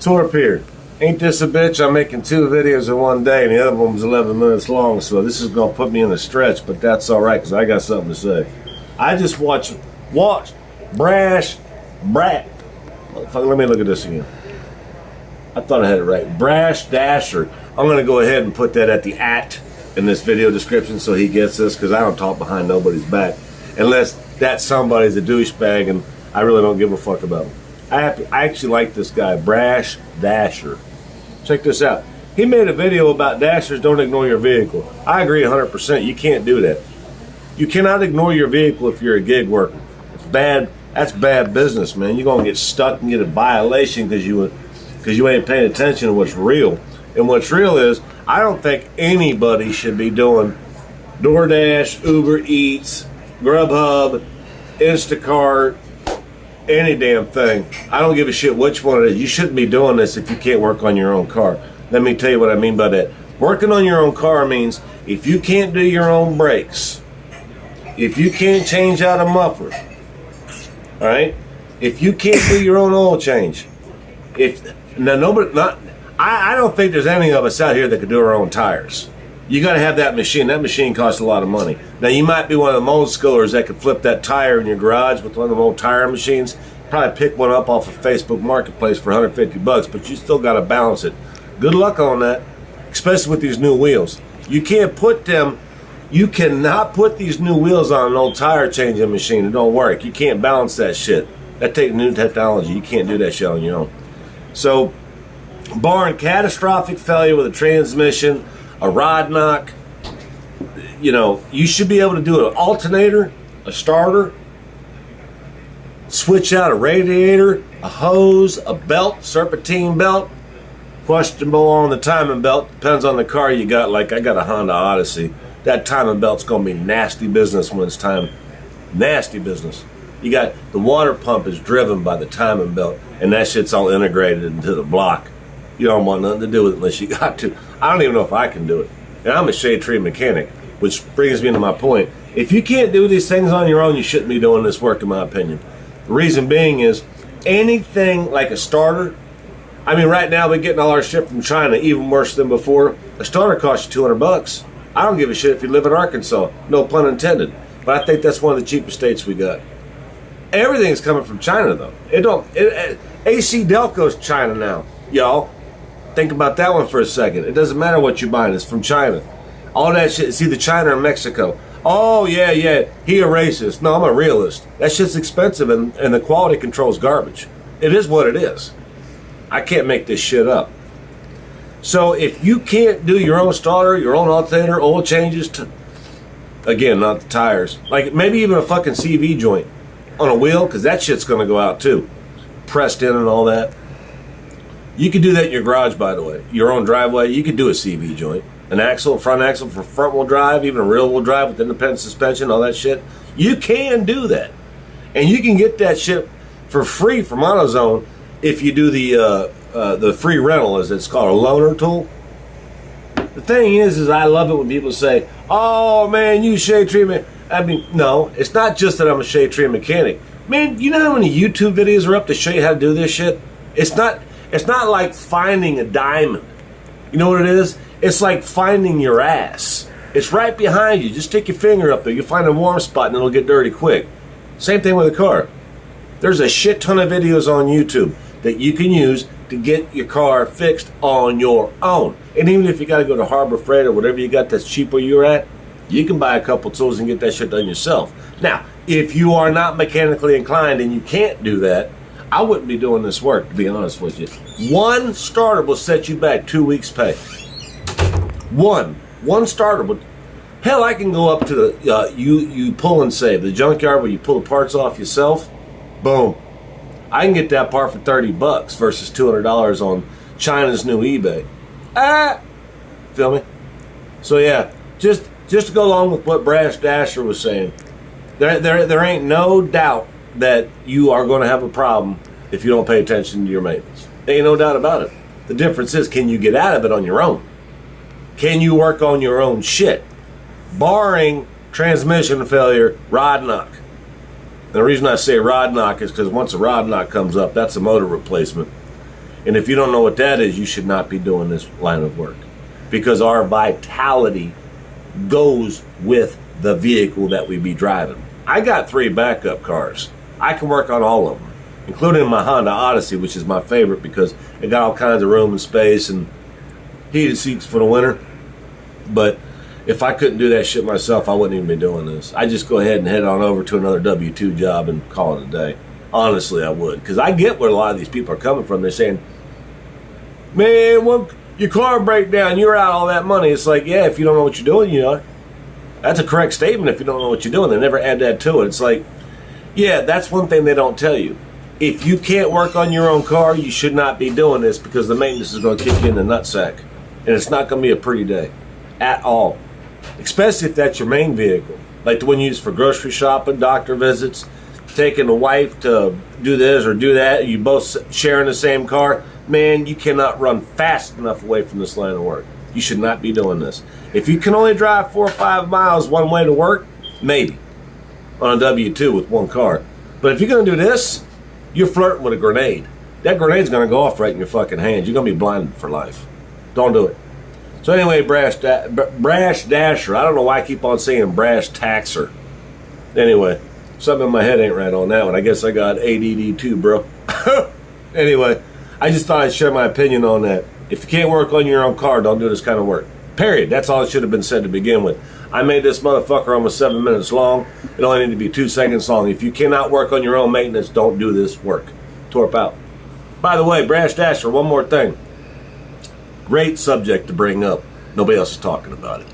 Torp here. Ain't this a bitch? I'm making 2 videos in one day, and the other one was 11 minutes long, so this is gonna put me in a stretch, but that's all right, because I got something to say. I just watched Brash Brat. Let me look at this again. I thought I had it right. Brash Dasher. I'm gonna go ahead and put that at the in this video description so he gets this, because I don't talk behind nobody's back, unless that somebody's a douchebag, and I really don't give a fuck about him. I actually like this guy, Brash Dasher. Check this out. He made a video about dashers don't ignore your vehicle. I agree 100%. You can't do that. You cannot ignore your vehicle if you're a gig worker. It's bad. That's bad business, man. You're gonna get stuck and get a violation because you ain't paying attention to what's real. And what's real is, I don't think anybody should be doing DoorDash, Uber Eats, Grubhub, Instacart, any damn thing. I don't give a shit which one it is. You shouldn't be doing this if you can't work on your own car. Let me tell you what I mean by that. Working on your own car means if you can't do your own brakes, if you can't change out a muffler, all right? If you can't do your own oil change, I don't think there's any of us out here that could do our own tires. You got to have that machine. That machine costs a lot of money. Now, you might be one of the old schoolers that could flip that tire in your garage with one of them old tire machines. Probably pick one up off of Facebook Marketplace for $150, but you still got to balance it. Good luck on that, especially with these new wheels. You cannot put these new wheels on an old tire changing machine. It don't work. You can't balance that shit. That takes new technology. You can't do that shit on your own. So, barring catastrophic failure with a transmission, a rod knock, you should be able to do an alternator, a starter, switch out a radiator, a hose, a belt, serpentine belt. Questionable on the timing belt. Depends on the car you got. Like I got a Honda Odyssey. That timing belt's going to be nasty business when it's time. Nasty business. You got the water pump is driven by the timing belt, and that shit's all integrated into the block. You don't want nothing to do with it unless you got to. I don't even know if I can do it. And I'm a shade tree mechanic, which brings me to my point. If you can't do these things on your own, you shouldn't be doing this work, in my opinion. The reason being is anything like a starter. I mean, right now we're getting all our shit from China, even worse than before. A starter costs you $200. I don't give a shit if you live in Arkansas. No pun intended. But I think that's one of the cheapest states we got. Everything's coming from China, though. AC Delco's China now, y'all. Think about that one for a second. It doesn't matter what you're buying. It's from China. All that shit, it's either China or Mexico. Oh, yeah, he a racist. No, I'm a realist. That shit's expensive, and the quality control's garbage. It is what it is. I can't make this shit up. So if you can't do your own starter, your own alternator, oil changes, again, not the tires, like maybe even a fucking CV joint on a wheel, because that shit's going to go out too. Pressed in and all that. You could do that in your garage, by the way. Your own driveway, you could do a CV joint. An axle, front axle for front wheel drive, even a rear wheel drive with independent suspension, all that shit. You can do that. And you can get that shit for free from AutoZone if you do the free rental, as it's called, a loaner tool. The thing is I love it when people say, oh man, you shade tree mechanic. I mean, no, it's not just that I'm a shade tree mechanic. Man, you know how many YouTube videos are up to show you how to do this shit? It's not like finding a diamond. You know what it is? It's like finding your ass. It's right behind you. Just stick your finger up there. You'll find a warm spot and it'll get dirty quick. Same thing with a car. There's a shit ton of videos on YouTube that you can use to get your car fixed on your own. And even if you got to go to Harbor Freight or whatever you got that's cheap where you're at, you can buy a couple tools and get that shit done yourself. Now, if you are not mechanically inclined and you can't do that, I wouldn't be doing this work, to be honest with you. One starter will set you back 2 weeks' pay. One starter would. Hell, I can go up to the you pull and save, the junkyard where you pull the parts off yourself. Boom. I can get that part for $30 versus $200 on China's new eBay. Feel me? So yeah, just to go along with what Brash Dasher was saying, there ain't no doubt that you are going to have a problem if you don't pay attention to your maintenance. There ain't no doubt about it. The difference is, can you get out of it on your own? Can you work on your own shit? Barring transmission failure, rod knock. The reason I say rod knock is because once a rod knock comes up, that's a motor replacement. And if you don't know what that is, you should not be doing this line of work, because our vitality goes with the vehicle that we be driving. I got 3 backup cars. I can work on all of them, including my Honda Odyssey, which is my favorite because it got all kinds of room and space and heated seats for the winter. But if I couldn't do that shit myself, I wouldn't even be doing this. I just go ahead and head on over to another W-2 job and call it a day. Honestly, I would, because I get where a lot of these people are coming from. They're saying, man, well, your car break down, you're out all that money. It's like, yeah, if you don't know what you're doing, you know. That's a correct statement if you don't know what you're doing. They never add that to it. It's like, yeah, that's one thing they don't tell you. If you can't work on your own car, you should not be doing this, because the maintenance is going to kick you in the nutsack. And it's not going to be a pretty day at all. Especially if that's your main vehicle. Like the one you use for grocery shopping, doctor visits, taking the wife to do this or do that. You both sharing the same car. Man, you cannot run fast enough away from this line of work. You should not be doing this. If you can only drive 4 or 5 miles one way to work, maybe on a W-2 with one car. But if you're going to do this, you're flirting with a grenade. That grenade's going to go off right in your fucking hands. You're going to be blinded for life. Don't do it. So anyway, Brash Dasher. I don't know why I keep on saying Brash Taxer. Anyway, something in my head ain't right on that one. I guess I got ADD too, bro. Anyway, I just thought I'd share my opinion on that. If you can't work on your own car, don't do this kind of work. Period. That's all it should have been said to begin with. I made this motherfucker almost 7 minutes long. It only needed to be 2 seconds long. If you cannot work on your own maintenance, don't do this work. Torp out. By the way, Brash Dasher, one more thing. Great subject to bring up. Nobody else is talking about it.